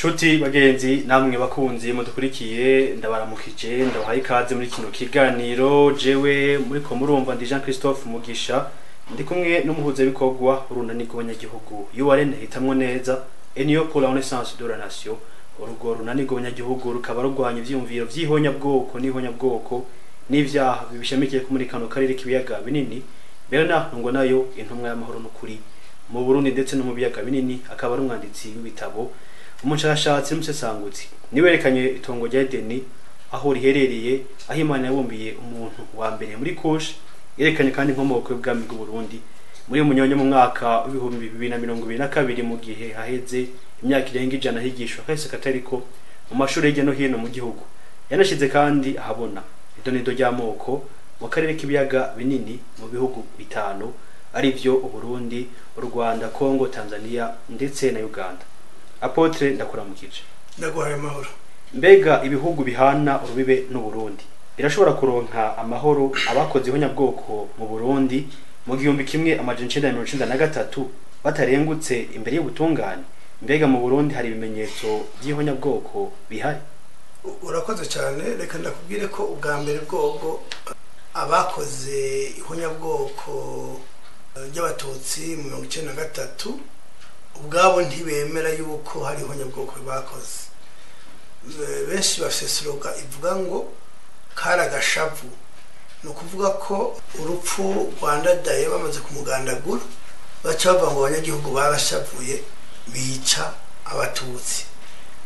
Nshuti bagenzi namwe bakunzi mudukurikiye ndabaramukije ndabahaye ikaze muri kino kiganiro jewe muri ko murumva ndi Jean Christophe Mugisha ndi kumwe n'umuhuza bikorwa urunani rw'abanyagihugu URN hitamwo neza Union pour la Renaissance de la Nation urugo runani rw'abanyagihugu rukaba rugwanya ivyumviro vy'ihonya bwoko n'ihonya bwoko n'ivyaha bibishamikiye ku muri kano karere k'ibiyaga binini Bernard ngo nayo intumwa y'amahoro n'ukuri mu Burundi ndetse no mu biyaga binini akaba ari umwanditsi w'ibitabo umushakashatsi n'umusesangutsi niwerekanye itongo rya Edeni aho riherereye aho Imana yabumbiye umuntu wa mbere muri Kush yerekanye kandi inkomoko y'ubwami bw'u Burundi muri munyonyo mu mwaka w'ibihumbi 2022 mu gihe haheze imyaka irenga ijana higishwa kahise katariko mu mashuri hirya no hino mu gihugu yanashize kandi ahabona idonido ry'amoko mu karere k'ibiyaga binini mu bihugu bitanu ari byo u Burundi, u Rwanda, Kongo, Tanzania ndetse na Uganda. Apotre ndakuramukije. Ndaguhaye amahoro. Mbega ibihugu bihana urubibe n'u Burundi birashobora kuronka amahoro abakoze ihonyabwoko mu Burundi mu gihumbi kimwe amajana 1993 batarengutse imbere y'ubutungane. Mbega mu Burundi hari ibimenyetso by'ihonyabwoko bihari? Urakoze cyane, reka ndakubwire ko ubwa mbere bwoko abakoze ihonyabwoko ry'abatutsi mu 1993 ubwabo ntibemera yuko hari ihonyabwoko bakoze. Benshi bafesoroga ivuga ngo karagashavu, no kuvuga ko urupfu Rwanda daye bamaze kumugandagura baca bava ngo abanyagihugu barashavuye bica abatutsi.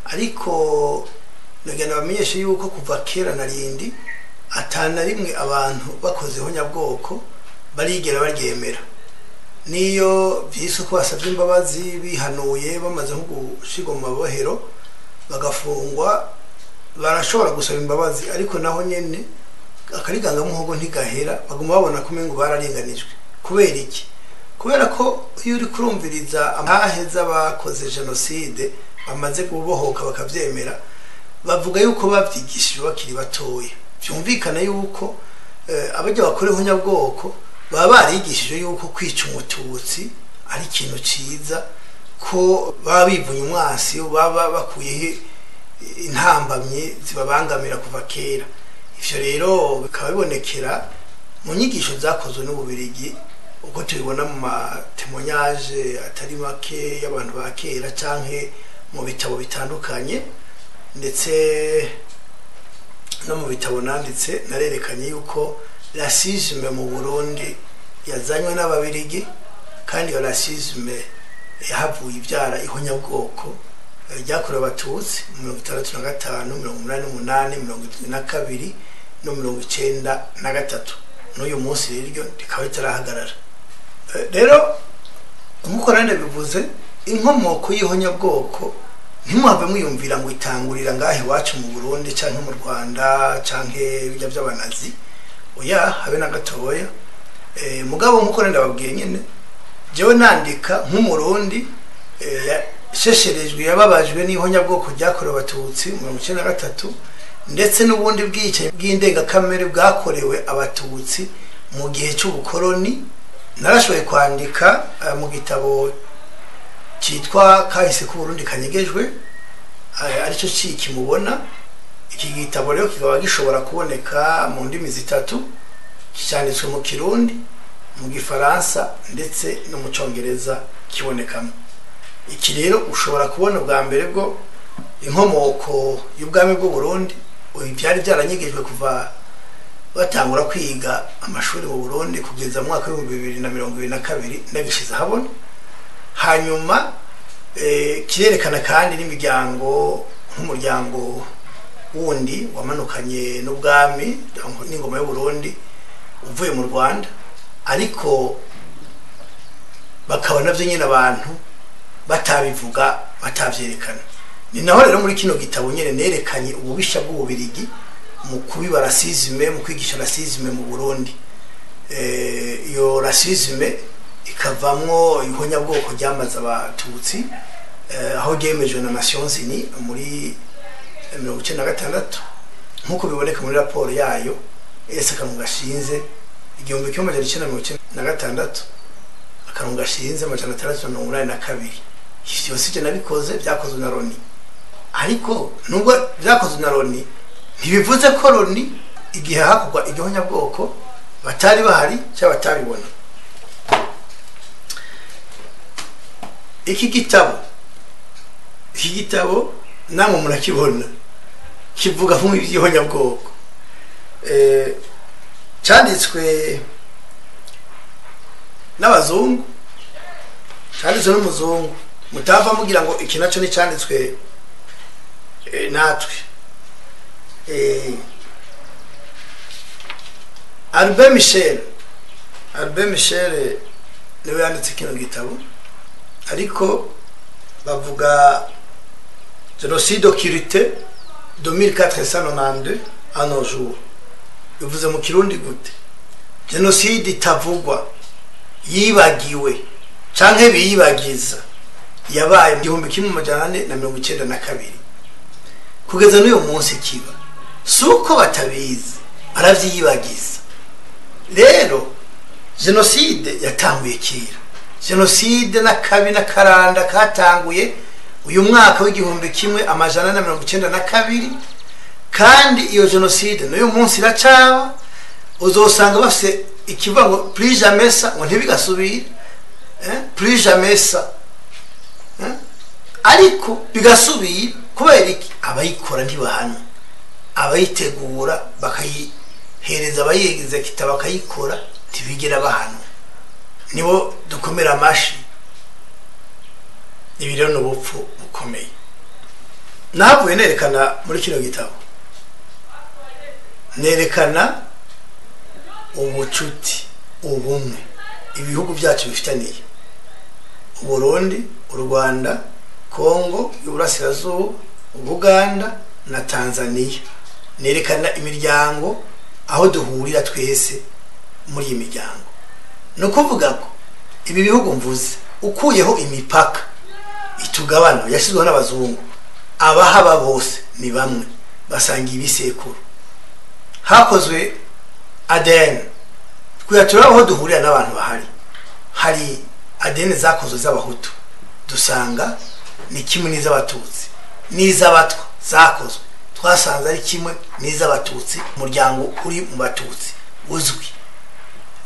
Ariko nagenda bamenyeshe yuko kuva kera narindi atana rimwe abantu bakoze ihonyabwoko barigera baryemera. Niyo vyise ko basavye imbabazi bihanuye bamaze gushigwa mu mabohero bagafungwa barashobora gusaba imbabazi, ariko naho nyene akariganga muhogo ntigahera baguma babona ko mengo bararenganijwe. Kubera iki? Kubera ko iyo uri kurumviriza amaheza bakoze genocide bamaze kubohoka bakavyemera bavuga yuko bavyigishije bakiri batoya. Byumvikana yuko abajya bakora ihonyabwoko baba barigishije yuko kwica umututsi ari ikintu ciza, ko baba bivunye umwasi baba bakuyeho intambamye zibabangamira kuva kera. Ivyo rero bikaba bibonekera mu nyigisho zakozwe n'Ububirigi uko tubibona mu matemoignage atari make y'abantu ba kera canke mu bitabo bitandukanye, ndetse no mu bitabo nanditse narerekanye yuko racisme mu Burundi yazanywe n'Ababirigi, kandi iyo racisme yahavuye ibyara ihonyabwoko ryakorewe abatutsi mu 1965, 1988, 1972 no 1993. N'uyu munsi rero rikaba itarahagarara. Rero nkuko nande bivuze inkomoko y'ihonyabwoko ntimuhave mwiyumvira ngo itangurira ngahe wacu mu Burundi canke mu Rwanda canke bijya by'abanazi. Oya, habe na gatoya. Mugabo nkuko ndababwiye nyene jewe nandika nk'umurundi shesherejwe yababajwe n'ihonyabwoko ryakorewe abatutsi mu 1993 ndetse n'ubundi bwice bw'indenga kamere bwakorewe abatutsi mu gihe cy'ubukoroni. Narashoboye kwandika mu gitabo cyitwa kahise ku Burundi kanyegejwe, arico ciki mubona. Iki gitabo rero kikaba gishobora kuboneka mu ndimi zitatu, cyanditswe mu Kirundi, mu Gifaransa ndetse no mu Congereza kibonekamo. Iki rero ushobora kubona bwa mbere bwo inkomoko y'ubwami bw'u Burundi byari byaranyegejwe kuva batangura kwiga amashuri mu Burundi kugeza mu mwaka wa 2022 ndagishize habona. Hanyuma kirerekana kandi n'imiryango nk'umuryango wundi wamanukanye n'ubwami n'ingoma y'u Burundi uvuye mu Rwanda, ariko bakaba navyo nyine abantu batabivuga batavyerekana. Ni naho rero muri kino gitabo nyene nerekanye ububisha bw'Ububirigi mu kubiba racisme, mu kwigisha racisme mu Burundi. Iyo racisme ikavamwo ihonyabwoko ryamaze abatutsi aho ryemejwe na Nations Unies muri 1996 nkuko biboneka muri raporo yayo akarongo gashinze 1996 akarongo gashinze 1982. Ivyo byose nabikoze byakozwe na Loni. ariko nubwo byakozwe na Loni ntibivuze ko Loni igihe hakorwa igihonyabwoko batari bahari cyangwa batabibona. Iki gitabo namwe murakibona kivuga mu iby'ihonyabwoko, cyanditswe n'abazungu, cyanditswe n'umuzungu, mutava mugira ngo iki nacyo ni cyanditswe natwe. Albert Michel niwe yanditse kino gitabo, ariko bavuga génocide occulté de 1492 à nos jours. Bivuze mu Kirundi gute? Génocide itavugwa, yibagiwe canke biyibagiza, yabaye mu 1492 kugeza n'uyu munsi kiba. Suko batabizi aravyiyibagiza. Rero génocide yatanguye kera. Génocide na kabi na karanda katanguye uyu mwaka w'1992, kandi iyo génocide n'uyu munsi iracaba. Uzosanga bafise ikivuga ngo plus jamais ça, ngo ntibigasubire, plus jamais ça, ariko bigasubira kubera iki? Abayikora ntibahana, abayitegura bakayihereza abayigize kitaba bakayikora ntibigera bahana, nibo dukomera amashi. Ibi rero n'ubupfu bukomeye. Navuye nerekana muri kino gitabo, nerekana ubucuti, ubumwe ibihugu byacu bifitaniye: Burundi, u Rwanda, Kongo y'Uburasirazuba, Uganda na Tanzania. Nerekana imiryango aho duhurira twese muri iyi miryango. No kuvuga ko ibi bihugu mvuze ukuyeho imipaka itugabana yashizweho n'abazungu, abahaba bose ni bamwe, basangiye ibisekuru. Hakozwe ADN kuyatura aho duhurira n'abantu bahari. Hari ADN zakozwe z'abahutu, dusanga ni kimwe n'iz'abatutsi, n'iz'abatwa zakozwe twasanze ari kimwe n'iz'abatutsi, umuryango uri mu batutsi uzwi.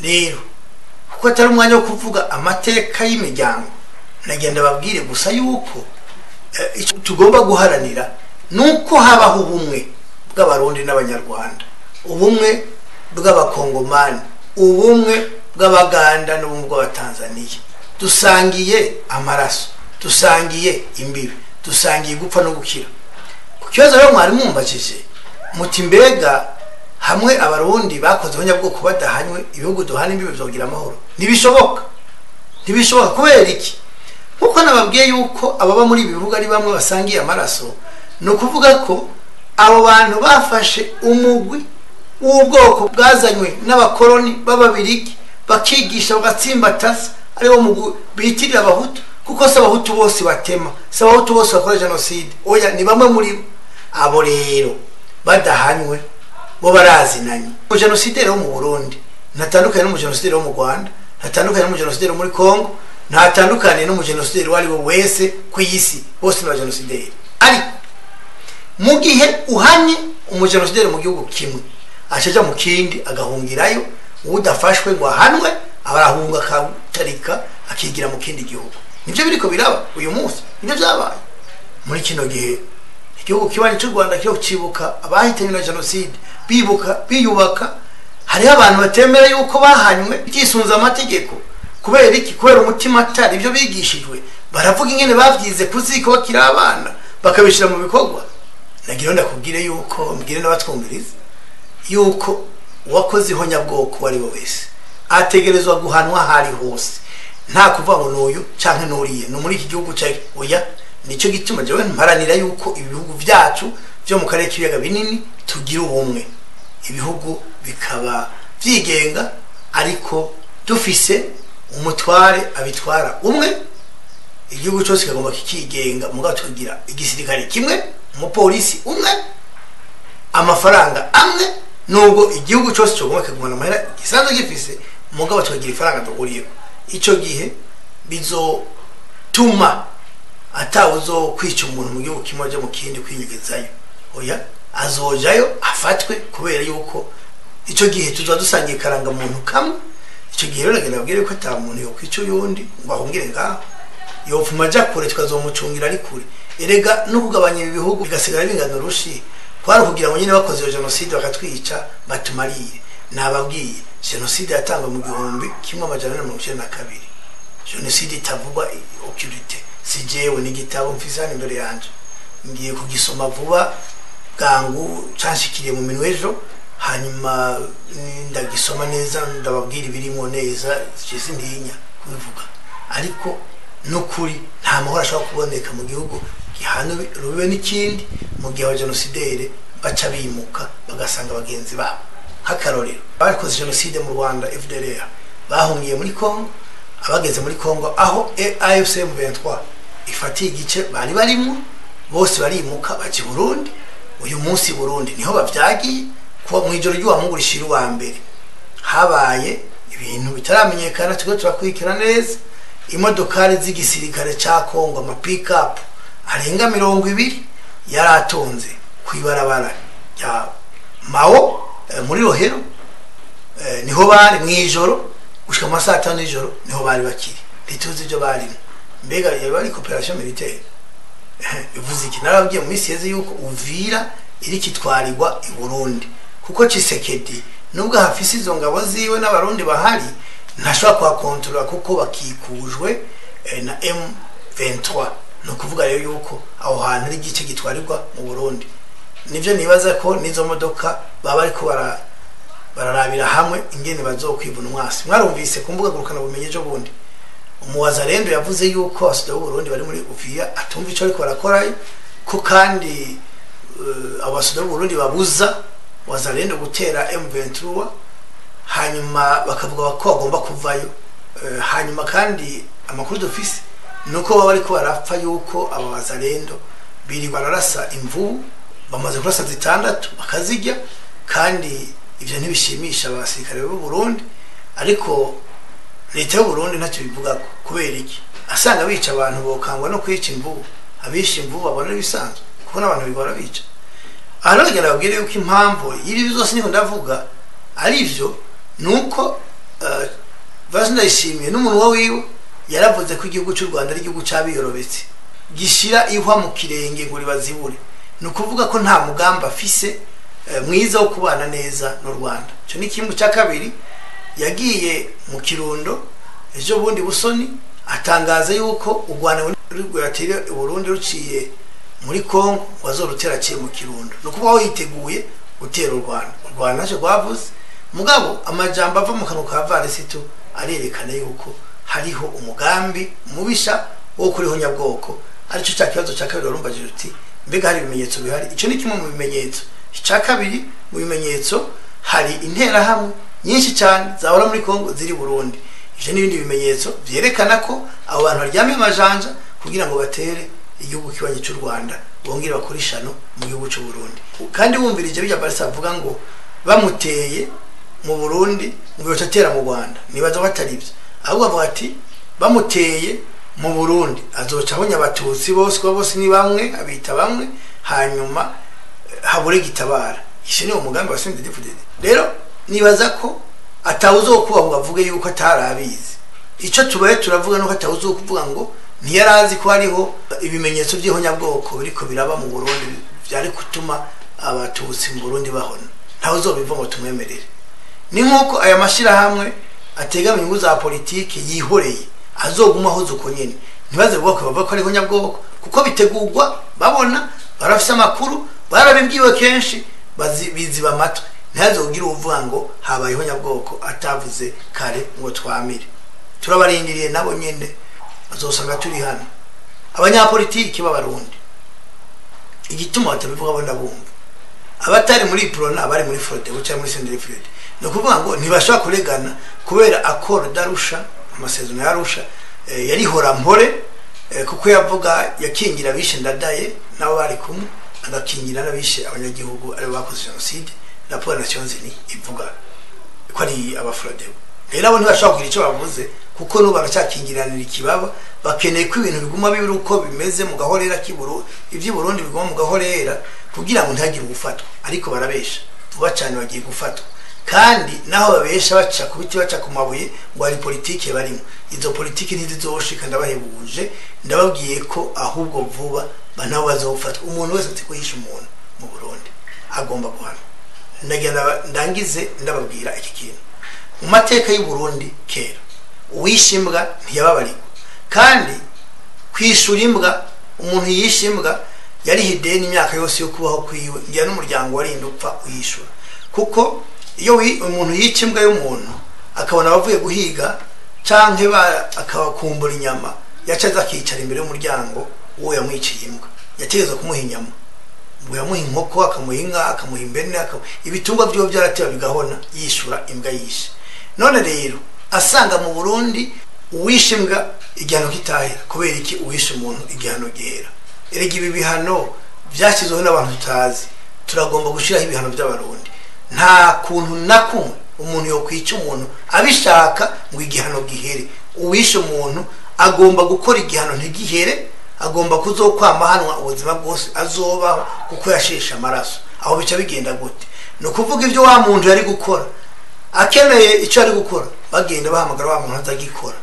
Rero kuko atari umwanya wo kuvuga amateka y'imiryango, nagenda babwire gusa yuko tugomba guharanira nuko habaho ubumwe bw'abarundi n'abanyarwanda, ubumwe bw'abakongomani, ubumwe bw'abaganda n'ubumwe bw'abatanzaniya. Dusangiye amaraso, dusangiye imbibi, dusangiye gupfa no gukira. Ku kibazo rero mwari mumbajije muti mbega hamwe abarundi bakoze abanyabwoko badahanywe ibihugu duhana imbibi byogira amahoro? Ntibishoboka, ntibishoboka. Kubera iki? Kuko nababwiye yuko ababa muri ibi bihugu ari bamwe basangiye amaraso. No kuvuga ko abo bantu bafashe umugwi w'ubwoko bwazanywe n'abakoloni b'Ababirigi, bakigisha bagatsimbataza, ariwo mugwi bitirira abahutu, kuko se abahutu bose batema, se abahutu bose bakora genocide. Oya, ni bamwe muri abo rero badahanywe bo barazinanye. Genocide rero mu Burundi ntatandukanye n'umugenocide wo mu Rwanda, ntatandukanye n'umugenocide muri Kongo, ntatandukanye n'umugenocide wari wo wese ku isi, bose ni abagenocide. Ariko mu gihe uhanye umugenocide mu gihugu kimwe, ashaja mu kindi agahungirayo, udafashwe ngo ahanwe abarahunga akatarika akigira mu kindi gihugu. Nibyo biriko biraba uyu munsi, nibyo byabaye muri kino gihe. Igihugu kibanye cy'u Rwanda cyo kibuka abahitanye na genocide, biyubaka. Hari abantu batemera yuko bahanywe byisunza amategeko. Kubera iki? Kubera umutima atari ibyo bigishijwe. Baravuga ingene bavyize kuziko bakiri abana bakabishira mu bikorwa. Nagira ndakubwire yuko mbwire n'abatwumviriza yuko wakoze ihonyabwoko wari wese ategerezwa guhanwa hari hose, nta kuvuga ngo n'uyu canke n'uriye no muri iki gihugu cyawe. Oya, nicyo gituma jewe mparanira yuko ibihugu byacu byo mu karere k'ibiyaga binini tugira ubumwe, ibihugu bikaba byigenga, ariko dufise umutware abitwara umwe. Igihugu cyose kagomba kikigenga, mugabo tugira igisirikare kimwe, umupolisi umwe, amafaranga amwe. Nubwo igihugu cyose cyo gomba kugumana amahera gisanzwe gifise, mugabo tugira ifaranga duhuriyeho. Ico gihe bizotuma atawuzo kwica umuntu mu gihugu kimwe aje mu kindi kwinyigizayo oya azojayo afatwe kubera yuko ico gihe tuzo dusangiye karanga muntu kamwe ico gihe rero nabwire ko ata muntu yo kwica yundi ngo ahungire ngaho yopfuma aja kure tukazomucungira ari kure erega no kugabanya ibihugu bigasigara bingana rushi kwari kugira ngo nyine bakoze genocide bakatwica batumarire nababwiye genocide yatangwa mu 1992 genocide itavugwa occulté sijewe ni gitabo mfisani imbere yanje ngiye kugisoma vuba bwangu canshikiriye mu minwejo hanyuma ndagisoma neza ndababwira ibirimo neza cyese ndinya kubivuga ariko nukuri nta mahoro ashobora kuboneka mu gihugu gihano rube n'ikindi mu gihe wa genocidere baca bimuka bagasanga bagenzi babo hakarorero bakoze genocide mu Rwanda FDLR bahungiye muri Congo abageze muri Congo aho AFC M23 ifatiye igice bari barimo bose barimuka baci Burundi uyu munsi Burundi niho bavyagiye kuba mu ijoro ry'uwamugurishira wa mbere habaye ibintu bitaramenyekana tuko turakwikira neza imodokari z'igisirikare ca Congo ama pick up arenga 200 yaratonze kwibarabara ya Mao muri Rohero niho bari mu ijoro gushika mu saa 5 y'ijoro niho bari bakiri ntituzi ibyo bari mbega yari coopération militaire bivuze iki narabwiye mu isi yeze yuko Uvira iri kitwarirwa i Burundi kuko Tshisekedi nubwo hafise izo ngabo ziwe n'abarundi bahari ntashobora kwa kontrola kuko bakikujwe na M23 no kuvuga rero yuko aho hantu ari gice gitwarirwa mu Burundi nivyo nibaza ko nizo modoka baba ariko bararabira hamwe ingene bazokwibuna umwasi mwarumvise kumbuga gurukana bumenye ejo bundi umuwazarendo yavuze yuko abasirikare b'u Burundi bari muri Uvira atumva ico ariko barakora ko kandi abasirikare b'u Burundi babuza wazarendo gutera M23 hanyuma bakavuga ko bagomba kuvayo hanyuma kandi amakuru dufise nuko baba ariko barapfa yuko aba wazarendo biri bararasa imvu bamaze kurasa 6 bakazijya kandi ivyo ntibishimisha abasirikare b'u Burundi ariko leta y'u Burundi ntacyo bivuga kubera iki asanga bica abantu bokangwa no kwica imvubu abisha imvubu babona bisanzwe kuko n'abantu bigora bica aragera abwire yuko impamvu iri bizose niko ndavuga arivyo nuko Ndayishimiye n'umuntu wiwe yaravuze ko igihugu cy'u Rwanda ari igihugu cabiyorobetse gishira ihwa mu kirenge ngo ribazibure nukuvuga ko nta mugamba afise mwiza wo kubana neza no Rwanda cyo ni kimwe cya kabiri yagiye mu Kirundo ejo bundi Busoni atangaza yuko u Rwanda rwatire u Burundi ruciye muri Congo wazorutera ciye mu Kirundo nukuvuga aho yiteguye gutera u Rwanda naje gwavuze mugabo amajambo ava mu kanwa ka Varisito arerekana yuko hariho umugambi mubisha wo kuriho nyabwoko arico cya kibazo cya kabiri urumbaje uti mbega hari ibimenyetso bihari ico ni kimwe mu bimenyetso cya kabiri mu bimenyetso hari intera hamwe nyinshi cyane zahora muri Congo ziri Burundi ivyo n'ibindi bimenyetso vyerekana ko abo bantu baryamye amajanja kugira ngo batere igihugu kibanye cy'u Rwanda bongera bakorishano mu gihugu cy'u Burundi kandi wumvirije bijya barisa avuga ngo bamuteye mu Burundi ngo yotera mu Rwanda nibaza bataribyo ahubwo bavuga ati bamuteye mu Burundi azoca abonya abatutsi bose ni bamwe abita bamwe hanyuma habure gitabara ishe ni umugambi wa CNDD-FDD rero nibaza ko atawuzo kuba ngo avuge yuko atarabizi ico tubaye turavuga nuko atawuzo kuvuga ngo ntiyarazi ko hariho ibimenyetso by'ihonyabwoko biriko biraba mu Burundi byari gutuma abatutsi mu Burundi bahona ntawuzo biva ngo tumwemerere ni nkuko aya mashira hamwe atega inyungu za politike yihoreye azoguma hozo ko nyene ntibaze bwoko bava ko ari ihonyabwoko kuko bitegurwa babona barafise amakuru barabibwiwe kenshi biziba amatwi ntazogira uvuga ngo habaye ihonyabwoko atavuze kare ngo twamire turabarindiriye nabo nyene azosanga turi hano abanyapolitiki b'abarundi igituma batabivuga bo ndabumva abatari muri Prona abari muri Frode cyangwa muri CNDD-FDD no kuvuga ngo ntibashaka kuregana kubera accord d'Arusha amasezerano y'Arusha yari hora mpore kuko yavuga yakingira bishe ndadaye nabo bari kumwe agakingira nabishe abanyagihugu ari bakoze genocide rapport Nations Unies ivuga ko ari abafrode rero abo ntibashaka kugira icyo bavuze kuko no baracyakingiranira ikibaba bakeneye ko ibintu biguma bibiri uko bimeze mu gahorera k'iburu ivy'Uburundi biguma mu gahorera kugira ngo ntagire ugufatwa ariko barabesha vuba cyane bagiye gufatwa kandi naho babesha baca ku biti baca ku mabuye ngo ari politike barimo izo politike ntizizoshika ndabahebuje ndababwiye ko ahubwo vuba banabo bazofatwa umuntu wese ati kuhisha umuntu mu Burundi agomba guhana ndangize ndababwira iki kintu mu mateka y'u Burundi kera uwishimbwa ntiyababarirwa kandi kwishura imbwa umuntu yishimbwa yari hideni imyaka yose yo kubaho kwiwe ngiye n'umuryango warinda upfa uyishura kuko iyo umuntu yichimbwa y'umuntu akabona bavuye guhiga canke akabakumbura inyama yacaza akicara imbere y'umuryango uwo yamwiciye imbwa yategeza kumuha inyama ngo yamuha inkoko akamuha inka akamuha imbene ibitungwa byo byarateba bigahona yishura imbwa yishe none rero asanga mu Burundi uwishimbwa igihano kitahera kubera iki uwishe umuntu igihano gihera erega ibi bihano byashyizweho n'abantu tutazi turagomba gushiraho ibihano by'abarundi nta kuntu nakumwe umuntu yo kwica umuntu abishaka ngo igihano gihere uwishe umuntu agomba gukora igihano ntigihere agomba kuzokwama hanwa ubuzima bwose azoba kuko yashesha amaraso aho bica bigenda gute no kuvuga ivyo wa muntu yari gukora akeneye icyo ari gukora bagenda bahamagara wa muntu azagikora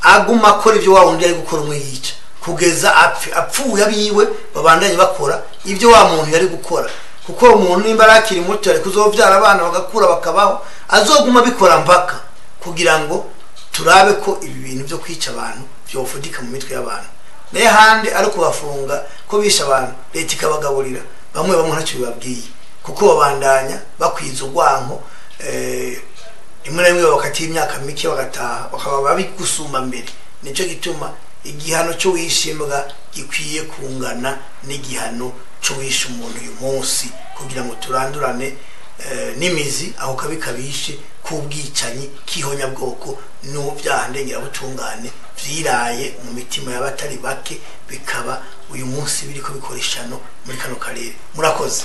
aguma akora ivyo wa wundi yari gukora umwe yica kugeza apfuye abiwe babandanye bakora ivyo wa muntu yari gukora kuko umuntu nimba arakiri muto ari kuzovyara abana bagakura bakabaho azoguma bikora mpaka kugira ngo turabe ko ibi bintu byo kwica abantu byofudika mu mitwe y'abantu naye handi ari kubafunga ko bisha abantu leta ikabagaburira bamwe ntacyo bibabwiye kuko babandanya bakwiza urwanko rimwe na rimwe bakati imyaka mike bagataha bakaba babigusuma mbere nico gituma igihano cyo wishimbwa gikwiye kungana n'igihano cyo wisha umuntu uyu munsi kugira ngo turandurane n'imizi aho kabikabishe kubwicanyi kihonya bwoko no byahandengera butungane vyiraye mu mitima y'abatari bake bikaba uyu munsi biriko bikoreshano muri kano karere murakoze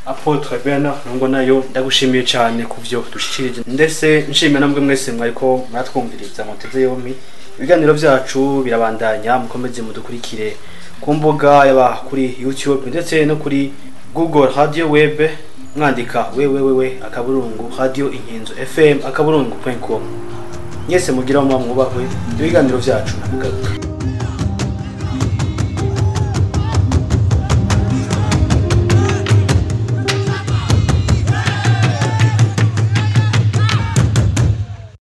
Apotre Bernard ngo nayo ndagushimiye cyane kuvyo dushikirije ndetse nshimye namwe mwese mwariko muratwumviriza muteze yompi ibiganiro byacu birabandanya mukomeze mudukurikire ku mbuga yaba kuri YouTube ndetse no kuri Google Radio Web mwandika wewe akaburungu radio inkinzo FM akaburungu.com nyese mugira mu mwubahwe ibiganiro byacu namugaruka